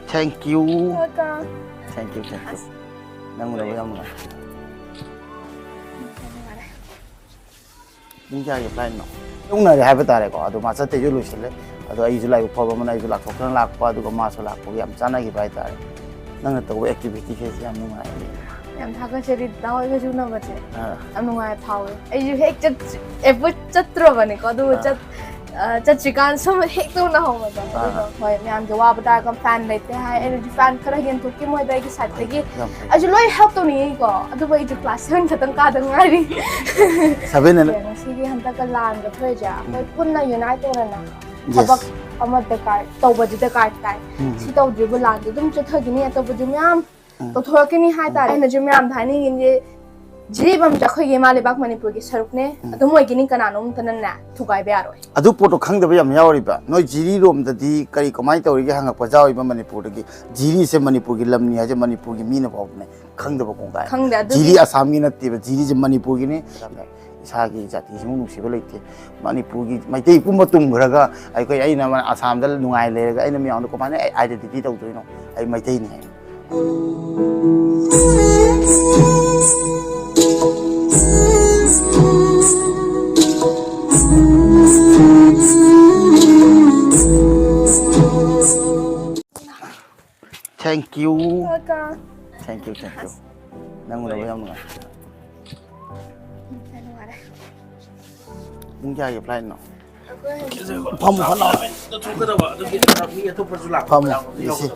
Thank you. Welcome. Thank you. Nang udah yang mana? Mungkin aja plan no. Yung na have tare ko. Ado masa te julu sile. Ado ay jula ko pa mana ay jula ko kan lak pa ado ko masa lak ko yam sana gi bai tare. Nang na to activity ke yam nungai. Yam thaga cheri daw ga juna bache. Am nungai power. Ay ju hek chat ever chatro bane ko ado chat chikan some hek to na ho ma da. Hoi myam ge wa bata kam fan lete hai energy fan khara gen to ki moi dai ki sat gi. Aju loi help to ni ko. Ado bai ju class 7 khatang ka dang ngari. 7 ne. Sigi hanta ka lan ga thoi ja. Hoi punna unite to na. Sabak ama de kai to ba de kai tai. Si to dri bu lan de dum cha thagi ni to bu ju myam. To thor ki ni hai ta na ju myam dhani ngin je Jibam Jakoy Mali Bak Manipur Sarukne, the Moigini Kananum Tanana, Tugai Bearo. Adu poto khang da yam yawriba no jiri rom da di kari kamai tawri ge hanga pajawi ba manipur gi jiri se manipur gi lamni ha je manipur gi mina bawne khang da ba kong ga jiri asam gi natte ba jiri je manipur gi ne isa gi jati sing nu si ba leite manipur gi mai tei kum tum gra ga ai ko ai na asam dal nungai le ga ai na mi ang ko mane identity taw do no ai mai tei ni Thank you. Welcome. Thank you. Nang udah yang mana? Mungkin aja plan no. Pamu kalau. Pamu. Isi.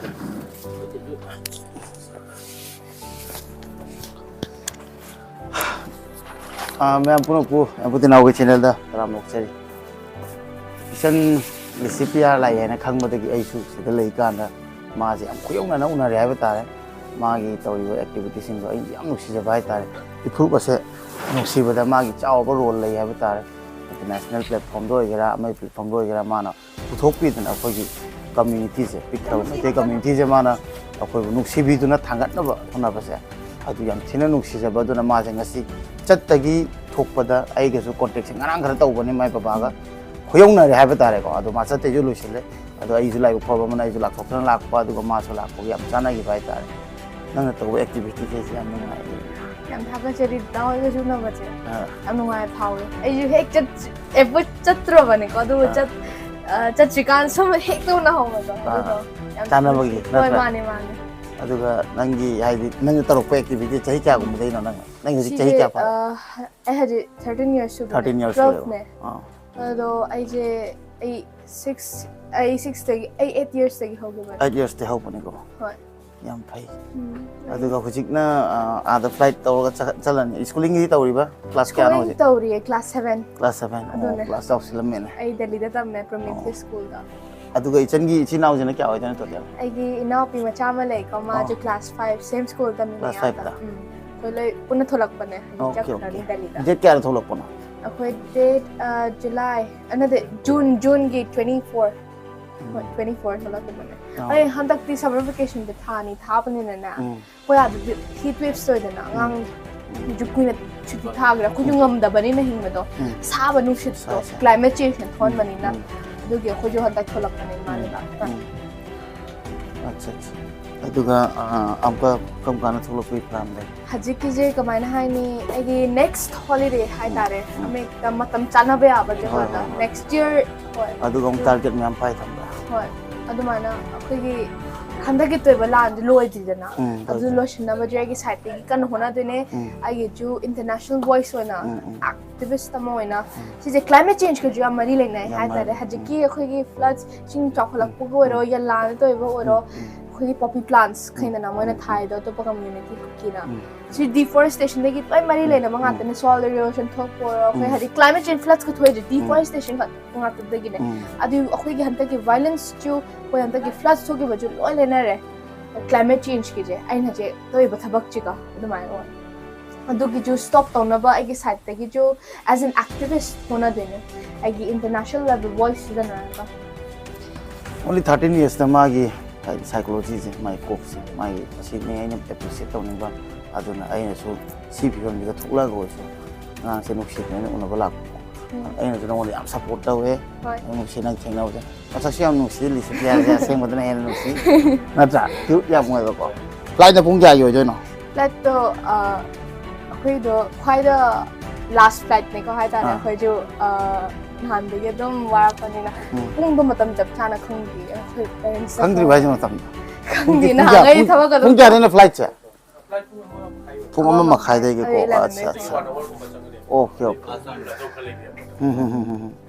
मैं पुती नाव के channel दा राम लोकचरी इसन recipe आ लाई है ना खंगबदगी आइसु सिदा लई कांदा माजे हम खुयौना ना उना रे हाइबा तारे मागी तौरिबो एक्टिविटी सिंग दो आई याम नुसिजबा हाइ तारे इफुक असे नुसिबदा मागी चावबो रोल लई हाइबा तारे इंटरनेशनल प्लेटफॉर्म दो गेरा अमै प्लेटफॉर्म दो गेरा माना पुथोकपिदना अखोगी कम्युनिटी से पिक तौ ते कम्युनिटी से माना अखोय नुसिबिदुना थांगतनबा होनाबसे अदु याम थिना नुसिजबदुना माजे ngasi चत्तगी थोकपदा आइगसु कॉन्टेक्ट से ngana खरा तौबने माय बाबागा खुयौना रे हाइबा तारे को अदु मासा ते जुलु सिले अदु आई जुलाई फबा मन आई जुला थोकन लाकपा अदु मासो लाकपो याम चाना gi bai तारे नंग तो एक्टिविटी के से याम नुंगाइ याम थागा चeri daw ga juna bache. Am nungai power. Ay ju hek chat ever chatro bane ko adu chat chikan some hek to na ho ma da. Tana bagi. Mane. अदुगा नंगी हाइदि नंग तरक activity चाहि क्या गुम दैनो नंग नंग जि चाहि क्या पा I had 13 years to 13 years अदो आई जे 8 years तगी हो गयो 8 years ते हो पने को होय याम फै अदुगा हुजिकना आदा फ्लाइट तौरगा चलन स्कूलिंग हि तौरिबा क्लास क्या नो जे तौरि क्लास 7 क्लास 7 क्लास 12 सिलमेन आई दिल्ली दा तम मैं प्रमित स्कूल दा अदुगा इचनगी इचिनाव जने क्या होइदन तो यार आइगी इनाव पि मचा म ले को मा जो क्लास 5 सेम स्कूल दा मी क्लास 5 दा तो ले पुन थोलक पने जब दिल्ली दा जे क्या थोलक पना अखोय डेट जुलाई अनदर जून की 24 थोलक पने अरे हंदक ती समर वेकेशन पे थानी था पने ना कोई आ हीट वेव्स तो ना ngang jukuina chuti thagra khujungam da bani na hingmado saba nushit to climate change and thon bani na dugi khojo hata tholak bani mani ba अच्छा अदुगा आमका कम गाना थोलो कोई प्लान दे हजी की जे कमाइन हाय नि एगी नेक्स्ट हॉलिडे हाय तारे हमें त मतम चाना बे आबा जे होता नेक्स्ट ईयर अदुगा हम टारगेट में हम पाइ थंबा होय अदुमाना अखोगी हंदा के तोय बला लोय दिजना अदु लोशना बजे की साइड की कन होना देने आई जो इंटरनेशनल वॉइस होना एक्टिविस्ट तम होना सिजे क्लाइमेट चेंज के जो मरी लेना है तारे हजी की अखोगी फ्लड्स चिंग चॉकलक पुगो रो या लान तोय बो रो अखोगी पॉपी प्लांट्स खैना ना मोना थाय दो तो कम्युनिटी की ना सी डिफोरेस्टेशन देगी तोय मरी लेना मंगा तने सॉइल इरोजन थोक पोर अखोय हजी क्लाइमेट चेंज फ्लड्स को थोय डिफोरेस्टेशन का मंगा तदेगी ने अदु अखोगी हंता के वायलेंस जो कोई हंता के फ्लड्स हो के बजु लोय लेना रे क्लाइमेट चेंज की जे आइन हजे तोय बथबक चिका अदुमाय ओ अदुगी जो स्टॉप तौनबा आगे साइड तगी जो एज एन एक्टिविस्ट होना देने आगे इंटरनेशनल लेवल वॉइस देना का ओनली 13 इयर्स त मागी साइकोलॉजी से माय कोक से माय सी ने आइन एप्रिशिएट तौनिबा अदुना आइन सो सी फिगम दिगा थुला गो सो ना से नुक्सी ने उनबा लाक ꯑꯩꯅꯁꯨ ꯅꯉꯣꯟꯗ ꯌꯥꯝ ꯁꯞꯄꯣꯔꯠ ꯇꯧꯋꯦ ꯍꯣꯏ ꯅꯨꯡꯁꯤ ꯅꯪ ꯊꯦꯡꯅꯕꯁꯦ ꯃꯁꯛꯁꯨ ꯌꯥꯝ ꯅꯨꯡꯁꯤ ꯂꯤꯁꯤꯄꯤꯌꯥꯁꯦ ꯑꯁꯦꯡꯕꯗꯅ ꯍꯦꯟꯅ ꯅꯨꯡꯁꯤ ꯅꯠꯇ꯭ꯔꯥ ꯀ꯭ꯌꯨꯠ ꯌꯥꯝ ꯑꯣꯏꯕꯀꯣ ꯐ꯭ꯂꯥꯏꯠꯅ ꯄꯨꯡ ꯀꯌꯥꯒꯤ ꯑꯣꯏꯗꯣꯏꯅꯣ ꯐ꯭ꯂꯥꯏꯠꯇꯣ ꯑꯩꯈꯣꯏꯗꯣ ꯈ꯭ꯋꯥꯏꯗ ꯂꯥꯁ ꯐ꯭ꯂꯥꯏꯠꯅꯦꯀꯣ ꯍꯥꯏꯇꯥꯔꯦ ꯑꯩꯈꯣꯏꯁꯨ ꯅꯍꯥꯟꯗꯒꯤ ꯑꯗꯨꯝ ꯋꯥꯔꯛꯄꯅꯤꯅ ꯄꯨꯡꯗꯣ ꯃꯇꯝ ꯆꯞ ꯆꯥꯅ ꯈꯪꯗꯦ ꯑꯩꯈꯣꯏ ꯄꯦꯔꯦꯟꯁꯇ ꯈꯪꯗ꯭ꯔꯤꯕ ꯍꯥꯏꯁꯦ ꯃꯇꯝꯗ ꯈꯪꯗꯦ ꯅꯍꯥꯟꯒꯩ ꯊꯕꯛ ꯑꯗꯨꯝ ꯄꯨꯡ ꯀꯌꯥꯗꯩꯅ ꯐ꯭ꯂꯥꯏꯠꯁꯦ ꯄꯨꯡ 1:30ꯗꯒꯤꯀꯣ 11 ꯑꯠꯆꯥ ꯑꯠꯆꯥ ꯑꯣꯀꯦ ꯑꯣꯀꯦ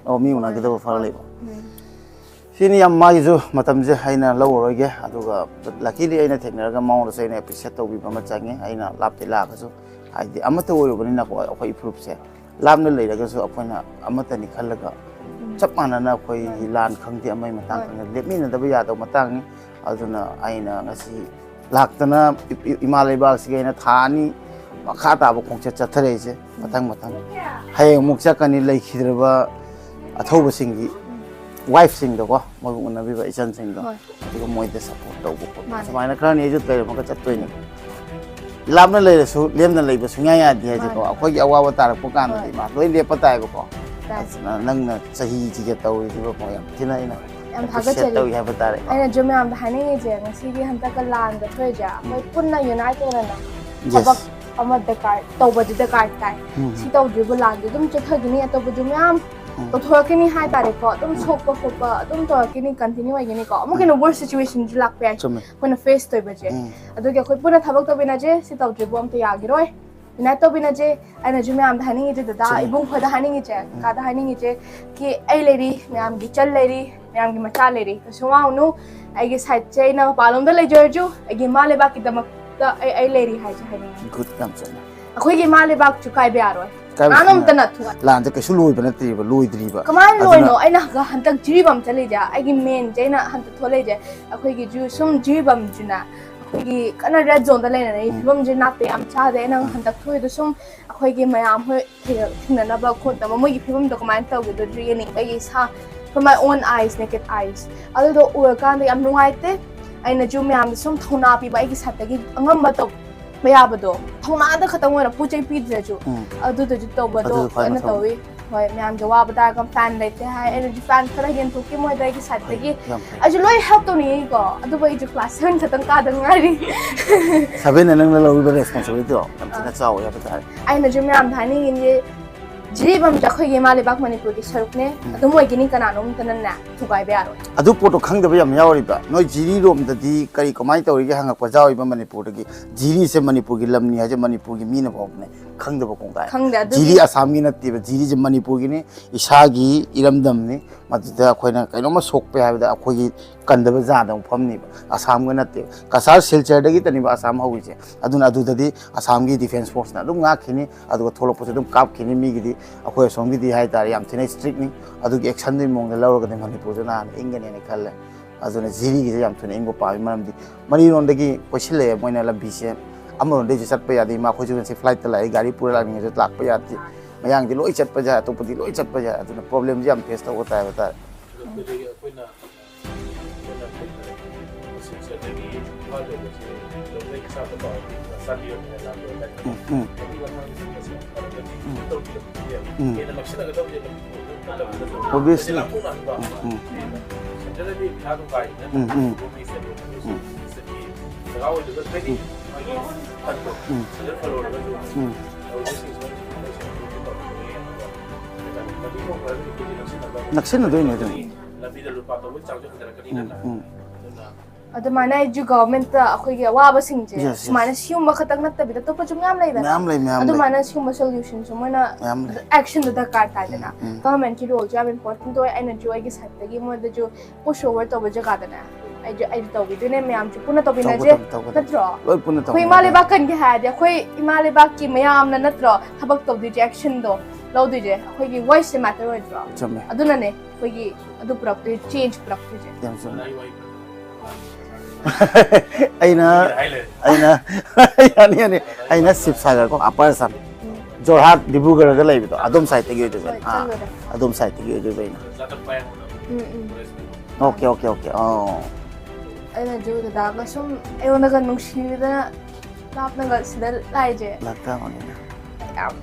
ꯑꯣ ꯃꯤ ꯎꯅꯒꯗꯕ ꯐꯔ ꯂꯩꯕ ꯁꯤꯅꯤ ꯌꯥꯝ ꯃꯥꯒꯤꯁꯨ ꯃꯇꯝꯁꯦ ꯑꯩꯅ ꯂꯧꯔꯔꯣꯏꯒꯦ ꯑꯗꯨꯒ ꯂꯛꯀꯤꯂꯤ ꯑꯩꯅ ꯊꯦꯡꯅꯔꯒ ꯃꯉꯣꯟꯗꯁꯨ ꯑꯩꯅ ꯑꯦꯄ꯭ꯔꯤꯁꯤꯌꯦꯠ ꯇꯧꯕꯤꯕ ꯑꯃ ꯆꯪꯉꯦ ꯑꯩꯅ ꯂꯥꯞꯇꯤ ꯂꯥꯛꯑꯒꯁꯨ ꯍꯥꯏꯗꯤ ꯑꯃꯠꯇ ꯑꯣꯏꯔꯨꯕꯅꯤꯅꯀꯣ ꯑꯩꯈꯣꯏ ꯏꯐꯨꯔꯨꯞꯁꯦ ꯂꯥꯞꯅ ꯂꯩꯔꯒꯁꯨ ꯑꯩꯈꯣꯏꯅ ꯑꯃꯠꯇꯅꯤ ꯈꯜꯂꯒ ꯆꯞ ꯃꯥꯟꯅꯅ ꯑꯩꯈꯣꯏꯒꯤ ꯂꯥꯟ ꯈꯪꯗꯦ ꯑꯃꯒꯤ ꯃꯇꯥꯡ ꯈꯪꯗꯦ ꯂꯦꯞꯃꯤꯟꯅꯗꯕ ꯌꯥꯗꯕ ꯃꯇꯥꯡꯅꯤ ꯑꯗꯨꯅ ꯑꯩꯅ ꯉꯁꯤ ꯂꯥꯛꯇꯅ ꯏꯃꯥ ꯂꯩꯕꯥꯛꯁꯤꯒꯤ ꯑꯩꯅ ꯊꯥ 2 ꯃꯈꯥ ꯇꯥꯕ ꯈꯣꯡꯆꯠ ꯆꯠꯊꯔꯛꯏꯁꯦ ꯃꯊꯪ ꯍꯌꯦꯡ ꯑꯃꯨꯛ ꯆꯠꯀꯅꯤ ꯂꯩꯈꯤꯗ꯭ꯔꯕ ꯑꯊꯧꯕꯁꯤꯡꯒꯤ ꯋꯥꯏꯐꯁꯤꯡꯗꯀꯣ ꯃꯣꯏꯕꯨ ꯎꯅꯕꯤꯕ ꯏꯆꯟꯁꯤꯡꯗꯣ ꯑꯗꯨꯒ ꯃꯣꯏꯗ ꯁꯞꯄꯣꯔꯠ ꯇꯧꯕ ꯈꯣꯠꯄ ꯁꯨꯃꯥꯏꯅ ꯈꯔꯅꯤ ꯑꯩꯁꯨ ꯂꯩꯔꯝꯃꯒ ꯆꯠꯇꯣꯏꯅꯤ ꯂꯥꯞꯅ ꯂꯩꯔꯁꯨ ꯂꯦꯝꯅ ꯂꯩꯕ ꯁꯨꯡꯌꯥ ꯌꯥꯗꯦ ꯍꯥꯏꯁꯦꯀꯣ ꯑꯩꯈꯣꯏꯒꯤ ꯑꯋꯥꯕ ꯇꯥꯔꯛꯄ ꯀꯥꯟꯗꯗꯤ ꯃꯥ ꯂꯣꯏ ꯂꯦꯞꯄ ꯇꯥꯏꯕꯀꯣ ꯑꯗꯨꯅ ꯅꯪꯅ ꯆꯍꯤꯁꯤꯒ ꯇꯧꯔꯤꯁꯤꯕꯀꯣ ꯌꯥꯝ ꯊꯤꯅ ꯑꯩꯅ ꯌꯥꯝ ꯑꯦꯄ꯭ꯔꯤꯁꯤꯌꯦꯠ ꯇꯧꯏ ꯍꯥꯏꯕ ꯇꯥꯔꯦ ꯑꯩꯅꯁꯨ ꯃꯌꯥꯝꯗ ꯍꯥꯏꯅꯤꯡꯉꯤꯁꯦ ꯉꯁꯤꯒꯤ ꯍꯟꯗꯛꯀ ꯂꯥꯟꯒ ꯊꯣꯛꯏꯁꯦ ꯑꯩꯈꯣꯏ ꯄꯨꯟꯅ ꯌꯨꯅꯥꯏꯠ ꯑꯣꯏꯅ ꯊꯕꯛ ꯌꯦꯁ ꯑꯃ ꯗꯔꯀꯥꯔ ꯇꯧꯕꯗꯤ ꯗꯔꯀꯥꯔ ꯇꯥꯏ ꯁꯤ ꯇꯧꯗ꯭ꯔꯤꯕ ꯂꯥꯟꯗꯤ ꯑꯗꯨꯝ ꯆꯠꯊꯈꯤꯅꯤ ꯑꯇꯣꯞꯄꯁꯨ ꯃꯌꯥꯝ ꯇꯧꯊꯣꯔꯛꯀꯅꯤ ꯍꯥꯏꯇꯥꯔꯦꯀꯣ ꯑꯗꯨꯝ ꯁꯣꯛꯄ ꯈꯣꯠꯄ ꯑꯗꯨꯝ ꯇꯧꯔꯛꯀꯅꯤ ꯀꯟꯇꯤꯅ꯭ꯌꯨ ꯑꯣꯏꯒꯅꯤꯀꯣ ꯑꯃꯨꯛ ꯍꯦꯟꯅ ꯋꯔꯁ ꯁꯤꯆꯨꯋꯦꯁꯟꯁꯨ ꯂꯥꯛꯄ ꯌꯥꯏ ꯆꯨꯝꯃꯦ ꯑꯩꯈꯣꯏꯅ ꯐꯦꯁ ꯇꯧꯕꯁꯦ ꯑꯗꯨꯒꯤ ꯑꯩꯈꯣꯏ ꯄꯨꯟꯅ ꯊꯕꯛ ꯇꯧꯃꯤꯟꯅꯁꯦ ꯁꯤ ꯇꯧꯗ꯭ꯔꯤꯕ ꯑꯝꯇ ꯌꯥꯈꯤꯔꯣꯏ ꯌꯨꯅꯥꯏꯠ ꯇꯧꯃꯤꯟꯅꯁꯦ ꯑꯩꯅꯁꯨ ꯃꯌꯥꯝꯗ ꯍꯥꯏꯅꯤꯡꯉꯤꯁꯦ ꯗꯗꯥ ꯆꯨꯝꯃꯦ ꯏꯕꯨꯡ ꯈꯣꯏꯗ ꯍꯥꯏꯅꯤꯡꯉꯤꯁꯦ ꯀꯥꯗ ꯍꯥꯏꯅꯤꯡꯉꯤꯁꯦ ꯀꯤ ꯑꯩ ꯂꯩꯔꯤ ꯃꯌꯥꯝꯒꯤ ꯆꯜ ꯂꯩꯔꯤ ꯃꯌꯥꯝꯒꯤ ꯃꯆꯥ ꯂꯩꯔꯤ ꯀꯩꯁꯨ ꯋꯥꯎꯅꯨ ꯑꯩꯒꯤ ꯁꯥꯏꯠꯁꯦ ꯑꯩꯅ ꯃꯄꯥꯟꯂꯣꯝꯗ ꯂꯩꯖꯔꯁꯨ ꯑꯩꯒꯤ ꯏꯃꯥ ꯂꯩꯕꯥꯛꯀꯤꯗꯃꯛꯇ ꯑꯩ ꯂꯩꯔꯤ ꯍꯥꯏꯅꯤꯡꯉꯤ ꯒꯨꯗ ꯌꯥꯝ ꯆꯨꯝꯃꯦ ꯑꯩꯈꯣꯏꯒꯤ ꯏꯃꯥ ꯂꯩꯕꯥꯛꯁꯨ ꯀꯥꯏꯕ ꯌꯥꯔꯣꯏ ꯀꯥꯏꯕ ꯀꯅꯥꯅꯣꯝꯇꯅ ꯊꯨꯒꯥꯏ ꯂꯥꯟꯁꯦ ꯀꯩꯁꯨ ꯂꯣꯏꯕ ꯅꯠꯇ꯭ꯔꯤꯕ ꯂꯣꯏꯗ꯭ꯔꯤꯕ ꯀꯃꯥꯏꯅ ꯑꯗꯨꯅ ꯂꯣꯏꯅꯣ ꯑꯩꯅ ꯍꯟꯗꯛ ꯖꯤꯔꯤꯕꯝ ꯆꯠꯂꯤꯁꯦ ꯑꯩꯒꯤ ꯃꯦꯟꯁꯦ ꯑꯩꯅ ꯍꯟꯗꯛ ꯊꯣꯛꯂꯛꯏꯁꯦ ꯑꯩꯈꯣꯏꯒꯤꯁꯨ ꯁꯨꯝ ꯖꯤꯔꯤꯕꯝꯁꯤꯅ ꯑꯩꯈꯣꯏꯒꯤ ꯀꯟꯅ ꯔꯦꯗ ꯖꯣꯟꯗ ꯂꯩꯅꯔꯛꯏ ꯐꯤꯕꯝꯁꯦ ꯅꯥꯇꯦ ꯌꯥꯝ ꯆꯥꯗꯦ ꯑꯩꯅ ꯍꯟꯗꯛ ꯊꯣꯛꯏꯗꯣ ꯁꯨꯝ ꯑꯩꯈꯣꯏꯒꯤ ꯃꯌꯥꯝ ꯍꯣꯏ ꯊꯦꯡꯅꯅꯕ ꯈꯣꯠꯅꯕ ꯃꯣꯏꯒꯤ ꯐꯤꯕꯝꯗꯣ ꯀꯃꯥꯏꯅ ꯇꯧꯒꯦꯗꯣ ꯌꯦꯡꯅꯤꯡꯕꯒꯤ ꯏꯁꯥ from my own eyes naked eyes ꯑꯗꯨꯗꯣ ꯎꯔꯀꯥꯟꯗ ꯌꯥꯝ ꯅꯨꯡꯉꯥꯏꯇꯦ ꯑꯩꯅꯁꯨ ꯃꯌꯥꯝꯗ ꯁꯨꯝ ꯊꯧꯅꯥ ꯄꯤꯕ ꯑꯩꯒꯤ ꯁꯥꯏꯠꯇꯒꯤ ꯑꯉꯝꯕ ꯇꯧꯕ ꯌꯥꯕꯗꯣ ꯊꯧꯅꯥꯗ ꯈꯛꯇꯪ ꯑꯣꯏꯅ ꯄꯣꯠ ꯆꯩ ꯄꯤꯗ꯭ꯔꯁꯨ ꯑꯗꯨꯗꯁꯨ ꯇꯧꯕꯗꯣ ꯑꯩꯅ ꯇꯧꯋꯤ ꯍꯣꯏ ꯃꯌꯥꯝꯒꯤ ꯋꯥꯕ ꯇꯥꯔꯒ ꯐꯦꯟ ꯂꯩꯇꯦ ꯍꯥꯏ ꯑꯩꯅꯁꯨ ꯐꯦꯟ ꯈꯔ ꯌꯦꯟꯊꯣꯛꯀꯤ ꯃꯣꯏꯗ ꯑꯩꯒꯤ ꯁꯥꯏꯠꯇꯒꯤ ꯑꯩꯁꯨ ꯂꯣꯏ ꯍꯦꯜꯞ ꯇꯧꯅꯤꯡꯉꯤꯀꯣ ꯑꯗꯨꯕꯨ ꯑꯩꯁꯨ ꯀ꯭ꯂꯥꯁ 7 ꯈꯛꯇꯪ ꯀꯥꯗ ꯉꯥꯏꯔꯤ 7 ꯅꯪꯅ ꯂꯧꯔꯤꯕ ꯔꯦꯁꯄꯣꯟꯁꯤꯕꯤꯂꯤꯇꯤꯗꯣ ꯌꯥꯝ ꯊꯤꯅ ꯆꯥꯎꯋꯦ ꯍꯥꯏꯕ ꯇꯥꯔꯦ ꯑꯩꯅꯁꯨ ꯃꯌꯥꯝꯗ ꯍꯥꯏꯅꯤꯡꯉꯤꯁꯦ ꯖꯤꯔꯤꯕꯝꯁꯦ ꯑꯩꯈꯣꯏꯒꯤ ꯏꯃꯥ ꯂꯩꯕꯥꯛ ꯃꯅꯤꯄꯨꯔꯒꯤ ꯁꯔꯨꯛꯅꯦ ꯑꯗꯨꯝ ꯑꯣꯏꯒꯅꯤ ꯀꯅꯥꯅꯣꯝꯇꯅꯅꯦ ꯊꯨꯒꯥꯏꯕ ꯌꯥꯔꯣꯏ ꯑꯗꯨ ꯄꯣꯠꯇꯣ ꯈꯪꯗꯕ ꯌꯥꯝ ꯌꯥꯎꯔꯤꯕ ꯅꯣꯏ ꯖꯤꯔꯤꯔꯣꯝꯗꯗꯤ ꯀꯔꯤ ꯀꯃꯥꯏꯅ ꯇꯧꯔꯤꯒꯦ ꯍꯪꯉꯛꯄ ꯌꯥꯎꯔꯤꯕ ꯃꯅꯤꯄꯨꯔꯗꯒꯤ ꯖꯤꯔꯤꯁꯦ ꯃꯅꯤꯄꯨꯔꯒꯤ ꯂꯝꯅꯤ ꯍꯥꯏꯁꯦ ꯃꯅꯤꯄꯨꯔꯒꯤ ꯃꯤꯅ ꯐꯥꯎꯕꯅꯦ ꯈꯪꯗꯕ ꯀꯣꯡꯒꯥꯏ ꯈꯪꯗꯦ ꯑꯗꯨꯒꯤ ꯖꯤꯔꯤ ꯑꯁꯥꯝꯒꯤ ꯅꯠꯇꯦꯕ ꯖꯤꯔꯤꯁꯦ ꯃꯅꯤꯄꯨꯔꯒꯤꯅꯤ ꯏꯁꯥꯒꯤ ꯏꯔꯝꯗꯝꯅꯤ ꯃꯗꯨꯗ ꯑꯩꯈꯣꯏꯅ ꯀꯩꯅꯣꯝꯃ ꯁꯣꯛꯄ ꯍꯥꯏꯕꯗ ꯑꯩꯈꯣꯏꯒꯤ ꯀꯟꯗꯕ ꯌꯥꯗꯕ ꯃꯐꯝꯅꯦꯕ ꯑꯁꯥꯝꯒ ꯅꯠꯇꯦꯕ ꯀꯁꯥꯔ ꯁꯤꯜꯆꯔꯗꯒꯤꯇꯅꯦꯕ ꯑꯁꯥꯝ ꯍꯧꯔꯤꯁꯦ ꯑꯗꯨꯅ ꯑꯗꯨꯗꯗꯤ ꯑꯁꯥꯝꯒꯤ ꯗꯤꯐꯦꯟꯁ ꯐꯣꯔꯁꯅ ꯑꯗꯨꯝ ꯉꯥꯛꯈꯤꯅꯤ ꯑꯗꯨꯒ ꯊꯣꯛꯂꯛꯄꯁꯨ ꯑꯗꯨꯝ ꯀꯥꯞꯈꯤꯅꯤ ꯃꯤꯒꯤꯗꯤ ꯑꯩꯈꯣꯏ ꯑꯁꯣꯝꯒꯤꯗꯤ ꯍꯥꯏꯇꯥꯔꯦ ꯌꯥꯝ ꯊꯤꯅ ꯁ꯭ꯇ꯭ꯔꯤꯛꯅꯤ ꯑꯗꯨꯒꯤ ꯑꯦꯛꯁꯟꯗꯨꯒꯤ ꯃꯑꯣꯡꯗ ꯂꯧꯔꯒꯗꯤ ꯃꯅꯤꯄꯨꯔꯁꯨ ꯅꯍꯥꯟ ꯏꯪꯒꯅꯦꯅ ꯈꯜꯂꯦ ꯑꯗꯨꯅ ꯖꯤꯔꯤꯒꯤꯁꯦ ꯌꯥꯝ ꯊꯨꯅ ꯏꯪꯕ ꯄꯥꯝꯃꯤ ꯃꯔꯝꯗꯤ ꯃꯅꯤꯔꯣꯝꯗꯒꯤ ꯀꯣꯏꯁꯤꯜꯂꯛꯑꯦ ꯃꯣꯏꯅ ꯂꯝꯕꯤꯁꯦ ꯑꯃꯔꯣꯝꯗꯒꯤꯁꯨ ꯆꯠꯄ ꯌꯥꯗꯦ ꯃꯈꯣꯏꯁꯨ ꯉꯁꯤ ꯐ꯭ꯂꯥꯏꯠꯇ ꯂꯥꯛꯏ ꯒꯥꯔꯤ ꯄꯨꯔ ꯂꯥꯛꯅꯤꯡꯉꯁꯨ ꯂꯥꯛꯄ ꯌꯥꯗꯦ ꯃꯌꯥꯡꯗꯤ ꯂꯣꯏ ꯆꯠꯄ ꯌꯥꯏ ꯑꯇꯣꯞꯄꯗꯤ ꯂꯣꯏ ꯆꯠꯄ ꯌꯥꯏ ꯑꯗꯨꯅ ꯄ꯭ꯔꯣꯕ꯭ꯂꯦꯝꯁꯦ ꯌꯥꯝ ꯐꯦꯁ ꯇꯧꯕ ꯇꯥꯏ ꯍꯥꯏꯕ ꯇꯥꯔꯦ Obviously. ꯅꯛꯁꯤꯟꯅꯗꯣꯏꯅꯦ ꯑꯗꯨꯝ ꯑꯗꯨꯃꯥꯏꯅ ꯑꯩꯁꯨ ꯒꯚꯔꯟꯃꯦꯟꯠꯇ ꯑꯩꯈꯣꯏꯒꯤ ꯑꯋꯥꯕꯁꯤꯡꯁꯦ ꯁꯨꯃꯥꯏꯅ ꯁꯤꯒꯨꯝꯕ ꯈꯛꯇꯪ ꯅꯠꯇꯕꯤꯗ ꯑꯇꯣꯞꯄꯁꯨ ꯃꯌꯥꯝ ꯂꯩꯗꯅ ꯑꯗꯨꯃꯥꯏꯅ ꯁꯤꯒꯨꯝꯕ ꯁꯣꯂꯨꯁꯟꯁꯨ ꯃꯣꯏꯅ ꯑꯦꯛꯁꯟꯗꯣ ꯗꯔꯀꯥꯔ ꯇꯥꯏꯗꯅ ꯒꯚꯔꯟꯃꯦꯟꯠꯀꯤ ꯔꯣꯜꯁꯨ ꯌꯥꯝ ꯏꯝꯄꯣꯔꯇꯦꯟꯠ ꯑꯣꯏ ꯑꯩꯅꯁꯨ ꯑꯩꯒꯤ ꯁꯥꯏꯠꯇꯒꯤ ꯃꯣꯏꯗꯁꯨ ꯄꯨꯁ ꯑꯣꯚꯔ ꯇꯧꯕ ꯖꯒꯥꯗꯅꯦ ꯑꯩꯁꯨ ꯇꯧꯕꯤꯗꯣꯏꯅꯦ ꯃꯌꯥꯝꯁꯨ ꯄꯨꯟꯅ ꯇꯧꯃꯤꯟꯅꯁꯦ ꯅꯠꯇ꯭ꯔꯣ ꯑꯩꯈꯣꯏ ꯏꯃꯥ ꯂꯩꯕꯥꯛ ꯀꯟꯒꯦ ꯍꯥꯏꯔꯗꯤ ꯑꯩꯈꯣꯏ ꯏꯃꯥ ꯂꯩꯕꯥꯛꯀꯤ ꯃꯌꯥꯝꯅ ꯅꯠꯇ꯭ꯔꯣ ꯊꯕꯛ ꯇꯧꯗꯣꯏꯁꯦ ꯑꯦꯛꯁꯟꯗꯣ ꯂꯧꯗꯣꯏꯁꯦ ꯑꯩꯈꯣꯏꯒꯤ ꯚꯣꯏꯁꯁꯦ ꯃꯦꯇꯔ ꯑꯣꯏꯗ꯭ꯔꯣ ꯑꯗꯨꯅꯅꯦ ꯑꯩꯈꯣꯏꯒꯤ ꯑꯗꯨ ꯄꯨꯔꯛꯇꯣꯏ ꯆꯦꯟꯖ ꯄꯨꯔꯛꯇꯣꯏꯁꯦ ꯑꯩꯅ ꯁꯤꯕꯁꯥꯒꯔ ꯀꯣ ꯑꯄꯔ ꯑꯁꯥꯝ ꯖꯣꯔꯍꯥꯠ ꯗꯤꯕ꯭ꯔꯨꯒꯔꯗ ꯂꯩꯕꯗꯣ ꯑꯗꯣꯝ ꯁꯥꯏꯠꯇꯒꯤ ꯑꯣꯏꯗꯣꯏꯕ ꯑꯗꯣꯝ ꯁꯥꯏꯠꯇꯒꯤ ꯑꯣꯏꯗꯣꯏꯕ ꯑꯩꯅ ꯑꯣꯀꯦ ꯑꯣꯀꯦ ꯑꯣꯀꯦ ꯑꯩꯅꯁꯨ ꯗꯗꯥꯒ ꯁꯨꯝ ꯑꯩꯉꯣꯟꯗꯒ ꯅꯨꯡꯁꯤꯗꯅ ꯂꯥꯞꯅꯒ ꯁꯤꯗ ꯂꯥꯛꯏꯁꯦ ꯌꯥꯝ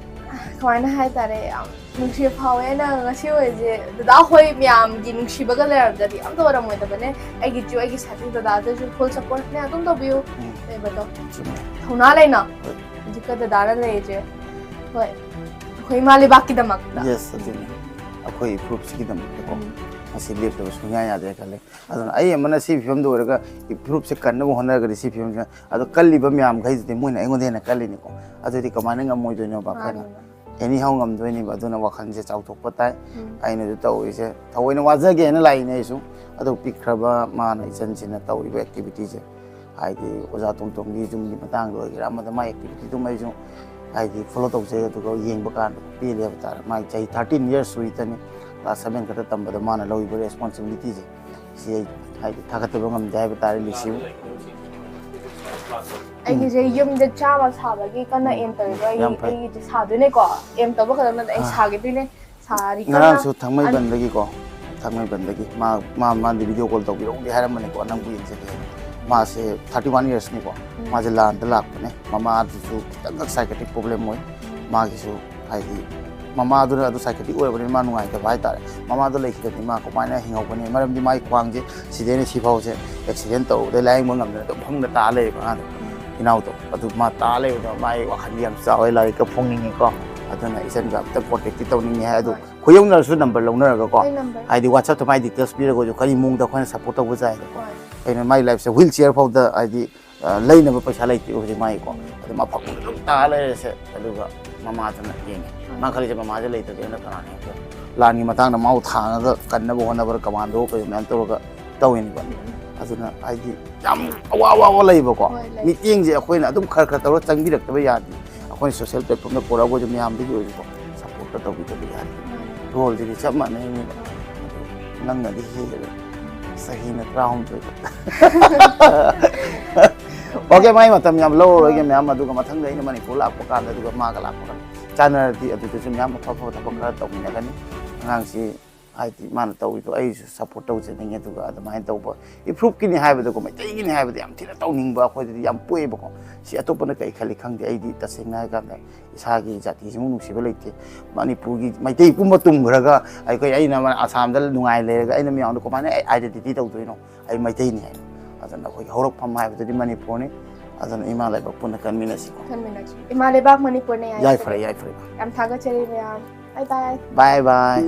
ꯀꯃꯥꯏꯅ ꯍꯥꯏꯇꯥꯔꯦ ꯌꯥꯝ ꯅꯨꯡꯁꯤꯕ ꯐꯥꯎꯋꯦꯅ ꯉꯁꯤ ꯑꯣꯏꯁꯦ ꯗꯗꯥ ꯍꯣꯏ ꯃꯌꯥꯝꯒꯤ ꯅꯨꯡꯁꯤꯕꯒ ꯂꯩꯔꯝꯗ꯭ꯔꯗꯤ ꯑꯝꯇ ꯑꯣꯏꯔꯝꯃꯣꯏꯗꯕꯅꯦ ꯑꯩꯒꯤꯁꯨ ꯑꯩꯒꯤ ꯁꯥꯏꯠꯇꯒꯤ ꯗꯗꯥꯗꯁꯨ ꯐꯨꯜ ꯁꯞꯄꯣꯔꯠꯅꯦ ꯑꯗꯨꯝ ꯇꯧꯕꯤꯌꯨ ꯂꯩꯕꯗꯣ ꯊꯧꯅꯥ ꯂꯩꯅ ꯍꯧꯖꯤꯛꯀ ꯗꯗꯥꯅ ꯂꯩꯔꯤꯁꯦ ꯍꯣꯏ ꯑꯩꯈꯣꯏ ꯏꯃꯥ ꯂꯩꯕꯥꯛꯀꯤꯗꯃꯛꯇ ꯌꯦꯁ ꯑꯗꯨꯅꯤ ꯑꯩꯈꯣꯏ ꯏꯐ꯭ꯔꯨꯞꯁꯤꯒꯤꯗꯃꯛꯇꯀꯣ ꯃꯁꯤ ꯂꯦꯞꯇꯕ ꯁꯨꯡꯌꯥ ꯌꯥꯗꯦ ꯈꯜꯂꯦ ꯑꯗꯨꯅ ꯑꯩ ꯑꯃꯅ ꯁꯤ ꯐꯤꯕꯝꯗ ꯑꯣꯏꯔꯒ ꯏꯐ꯭ꯔꯨꯞꯁꯦ ꯀꯟꯅꯕ ꯍꯣꯠꯅꯔꯒꯗꯤ ꯁꯤ ꯐꯤꯕꯝꯁꯤꯅ ꯑꯗꯣ ꯀꯜꯂꯤꯕ ꯃꯌꯥꯝꯈꯩꯁꯤꯗꯤ ꯃꯣꯏꯅ ꯑꯩꯉꯣꯟꯗ ꯍꯦꯟꯅ ꯀꯜꯂꯤꯅꯤꯀꯣ ꯑꯗꯨꯗꯤ ꯀꯃꯥꯏꯅ ꯉꯝꯃꯣꯏꯗꯣꯏꯅꯣꯕ ꯑꯩꯈꯣꯏꯅ ꯑꯦꯅꯤ ꯍꯥꯎ ꯉꯝꯗꯣꯏꯅꯦꯕ ꯑꯗꯨꯅ ꯋꯥꯈꯜꯁꯦ ꯆꯥꯎꯊꯣꯛꯄ ꯇꯥꯏ ꯑꯩꯅꯁꯨ ꯇꯧꯔꯤꯁꯦ ꯊꯑꯣꯏꯅ ꯋꯥꯖꯒꯦꯅ ꯂꯥꯛꯏꯅꯦ ꯑꯩꯁꯨ ꯑꯗꯨ ꯄꯤꯛꯈ꯭ꯔꯕ ꯃꯥꯅ ꯏꯆꯟꯁꯤꯅ ꯇꯧꯔꯤꯕ ꯑꯦꯛꯇꯤꯚꯤꯇꯤꯁꯦ ꯍꯥꯏꯗꯤ ꯑꯣꯖꯥ ꯇꯣꯝꯇꯣꯝꯒꯤ ꯌꯨꯝꯒꯤ ꯃꯇꯥꯡꯗ ꯑꯣꯏꯒꯦꯔꯥ ꯑꯃꯗ ꯃꯥꯒꯤ ꯑꯦꯛꯇꯤꯚꯤꯇꯤꯗꯨꯝ ꯑꯩꯁꯨ ꯍꯥꯏꯗꯤ ꯐꯣꯂꯣ ꯇꯧꯖꯩ ꯑꯗꯨꯒ ꯌꯦꯡꯕ ꯀꯥꯟꯗ ꯄꯦꯜꯂꯦ ꯍꯥꯏꯕ ꯇꯥꯔꯦ ꯃꯥꯒꯤ ꯆꯍꯤ 13 years ꯁꯨꯏꯇꯅꯤ ꯀ꯭ꯂꯥꯁ 7 ꯈꯛꯇ ꯇꯝꯕꯗ ꯃꯥꯅ ꯂꯧꯔꯤꯕ ꯔꯦꯁꯄꯣꯟꯁꯤꯕꯤꯂꯤꯇꯤꯁꯦ ꯁꯤ ꯑꯩ ꯍꯥꯏꯗꯤ ꯊꯥꯒꯠꯇꯕ ꯉꯝꯗꯦ ꯍꯥꯏꯕ ꯇꯥꯔꯦ ꯂꯤꯁꯤꯕꯨ ꯑꯩꯒꯤꯁꯦ ꯌꯨꯝꯗ ꯆꯥꯕ ꯁꯥꯕꯒꯤ ꯀꯟꯅ ꯑꯦꯝ ꯇꯧꯔꯤꯕ ꯑꯩꯒꯤꯁꯦ ꯁꯥꯗꯣꯏꯅꯦꯀꯣ ꯑꯦꯝ ꯇꯧꯕ ꯈꯛꯇ ꯅꯠꯇꯦ ꯑꯩ ꯁꯥꯈꯤꯗꯣꯏꯅꯦ ꯁꯥꯔꯤ ꯀꯟꯅ ꯉꯔꯥꯡꯁꯨ ꯊꯥꯡꯃꯩꯕꯟꯗꯒꯤꯀꯣ ꯊꯥꯡꯃꯩꯕꯟꯗꯒꯤ ꯃꯥꯗꯤ ꯚꯤꯗꯤꯑꯣ ꯀꯣꯜ ꯇꯧꯕꯤꯔꯛꯎꯗꯤ ꯍꯥꯏꯔꯝꯕꯅꯤꯀꯣ ꯅꯪꯕꯨ ꯌꯦꯡꯖꯒꯦ ꯃꯥꯁꯦ 31 yearsꯅꯤꯀꯣ ꯃꯥꯁꯦ ꯂꯥꯟꯗ ꯂꯥꯛꯄꯅꯦ ꯃꯃꯥꯗꯨꯁꯨ ꯈꯤꯇꯪ ꯁꯥꯏꯀꯦꯇ꯭ꯔꯤꯛ ꯄ꯭ꯔꯣꯕ꯭ꯂꯦꯝ ꯑꯣꯏ ꯃꯥꯒꯤꯁꯨ ꯍꯥꯏꯗꯤ ꯃꯃꯥꯗꯨꯅ ꯑꯗꯨ ꯁꯥꯏꯀꯦꯇ꯭ꯔꯤꯛ ꯑꯣꯏꯔꯕꯅꯤꯅ ꯃꯥ ꯅꯨꯡꯉꯥꯏꯇꯕ ꯍꯥꯏꯇꯥꯔꯦ ꯃꯃꯥꯗꯣ ꯂꯩꯈꯤꯗꯗꯤ ꯃꯥ ꯀꯃꯥꯏꯅ ꯍꯤꯡꯍꯧꯒꯅꯤ ꯃꯔꯝꯗꯤ ꯃꯥꯒꯤ ꯈ꯭ꯋꯥꯡꯁꯦ ꯁꯤꯗꯩꯅ ꯁꯤꯐꯥꯎꯁꯦ ꯑꯦꯛꯁꯤꯗꯦꯟ ꯇꯧꯔꯨꯕꯗꯩ ꯂꯥꯌꯦꯡꯕ ꯉꯝꯗꯅ ꯑꯗꯨꯝ ꯐꯪꯗ ꯇꯥ ꯂꯩꯌꯦꯕ ꯑꯉꯥꯡꯗꯣ ꯏꯅꯥꯎꯗꯣ ꯑꯗꯨ ꯃꯥ ꯇꯥ ꯂꯩꯕꯗꯣ ꯃꯥꯒꯤ ꯋꯥꯈꯜꯗꯤ ꯌꯥꯝ ꯆꯥꯎꯋꯦ ꯂꯥꯏꯔꯤꯛꯀ ꯐꯣꯡꯅꯤꯡꯉꯦꯀꯣ ꯑꯗꯨꯅ ꯏꯆꯟꯒ ꯑꯝꯇ ꯀꯣꯟꯇꯦꯛꯇꯤ ꯇꯧꯅꯤꯡꯉꯦ ꯍꯥꯏ ꯑꯗꯨ ꯈꯨꯌꯧꯅꯔꯁꯨ ꯅꯝꯕꯔ ꯂꯧꯅꯔꯒꯀꯣ ꯍꯥꯏꯗꯤ ꯋꯥꯆꯞꯇ ꯃꯥꯏ ꯗꯤꯇꯦꯜꯁ ꯄꯤꯔꯒꯁꯨ ꯀꯔꯤ ꯃꯑꯣꯡꯗ ꯑꯩꯈꯣꯏꯅ ꯁꯞꯄꯣꯔꯠ ꯇꯧꯕ ꯌꯥꯏꯀꯣ ꯑꯩꯅ ꯃꯥꯏ ꯂꯥꯏꯐꯁꯦ ꯍ꯭ꯋꯤꯜ ꯆꯤꯌꯔ ꯐꯥꯎꯗ ꯍꯥꯏꯗꯤ ꯂꯩꯅꯕ ꯄꯩꯁꯥ ꯂꯩꯇꯦ ꯍꯧꯖꯤꯛ ꯃꯥꯒꯤꯀꯣ ꯑꯗꯨ ꯃꯥ ꯐꯃꯨꯡꯗ ꯑꯗꯨꯝ ꯇꯥ ꯂꯩꯔꯦꯁꯦ ꯑꯗꯨꯒ ꯃꯃꯥꯗꯨꯅ ꯌꯦꯡꯉꯦ ꯃꯥ ꯈꯜꯂꯤꯁꯦ ꯃꯃꯥꯁꯦ ꯂꯩꯇ꯭ꯔꯗꯤ ꯀꯅꯥꯅ ꯍꯦꯛꯇ ꯂꯥꯟꯒꯤ ꯃꯇꯥꯡꯗ ꯃꯥꯕꯨ ꯊꯥꯡꯉꯒ ꯀꯟꯅꯕ ꯍꯣꯠꯅꯕ ꯀꯃꯥꯟꯗꯣ ꯀꯩ ꯃꯌꯥꯝ ꯇꯧꯔꯒ ꯇꯧꯋꯤꯅꯦꯕ ꯑꯗꯨꯅ ꯍꯥꯏꯗꯤ ꯌꯥꯝ ꯑꯋꯥꯕ ꯂꯩꯕꯀꯣ ꯃꯤꯠꯌꯦꯡꯁꯦ ꯑꯩꯈꯣꯏꯅ ꯑꯗꯨꯝ ꯈꯔ ꯈꯔ ꯇꯧꯔꯒ ꯆꯪꯕꯤꯔꯛꯇꯕ ꯌꯥꯗꯦ ꯑꯩꯈꯣꯏꯅ ꯁꯣꯁꯤꯌꯦꯜ ꯄ꯭ꯂꯦꯠꯐꯣꯝꯗ ꯄꯨꯔꯛꯑꯒꯁꯨ ꯃꯌꯥꯝꯗꯒꯤ ꯑꯣꯏꯔꯁꯨꯀꯣ ꯁꯞꯄꯣꯔꯠꯇ ꯇꯧꯕꯤꯗꯕ ꯌꯥꯗꯦ ꯔꯣꯜꯁꯤꯗꯤ ꯆꯞ ꯃꯥꯟꯅꯩꯅꯦꯕ ꯅꯪꯅꯗꯤ ꯍꯦꯜꯂꯦ ꯆꯍꯤꯅ 13 ओके माई मतलब याम लो रोगे मैम अदुगा मथंग इन मणिपुर लापो कांद अदुगा मागा लापो कांद चानरदी अदुदसु मैम फफो थबो खरा तौमिनगनी अंगांगसी हाइति मान तौइदो आइसु सपोर्ट तौजनिंगे अदुगा अदमाइन तौबो इफ्रुप किनि हाइबदो मैतैगिनि हाइबदो याम थिना तौनिंगबा अखोइदि याम पोएबको सि अतोपना कई खलि खंगदे आइदि तसेंना कांदा इसागी जाति जिमु नुसिबा लेते मणिपुरगी मैतै पुम तुमग्रगा आइको आइना आसामदा नुंगाइ लेरगा आइना मियावदो कमाने आइडेंटिटी तौदोइनो आइ मैतैनि हाइ अदना अखोइ हौरकफम हाइबदि मणिपुरनि अदना इमा लेबाक पुना कन्मिनसि इमा लेबाक मणिपुरनि याइ फरे याम थागा चरी ma'am bye bye bye bye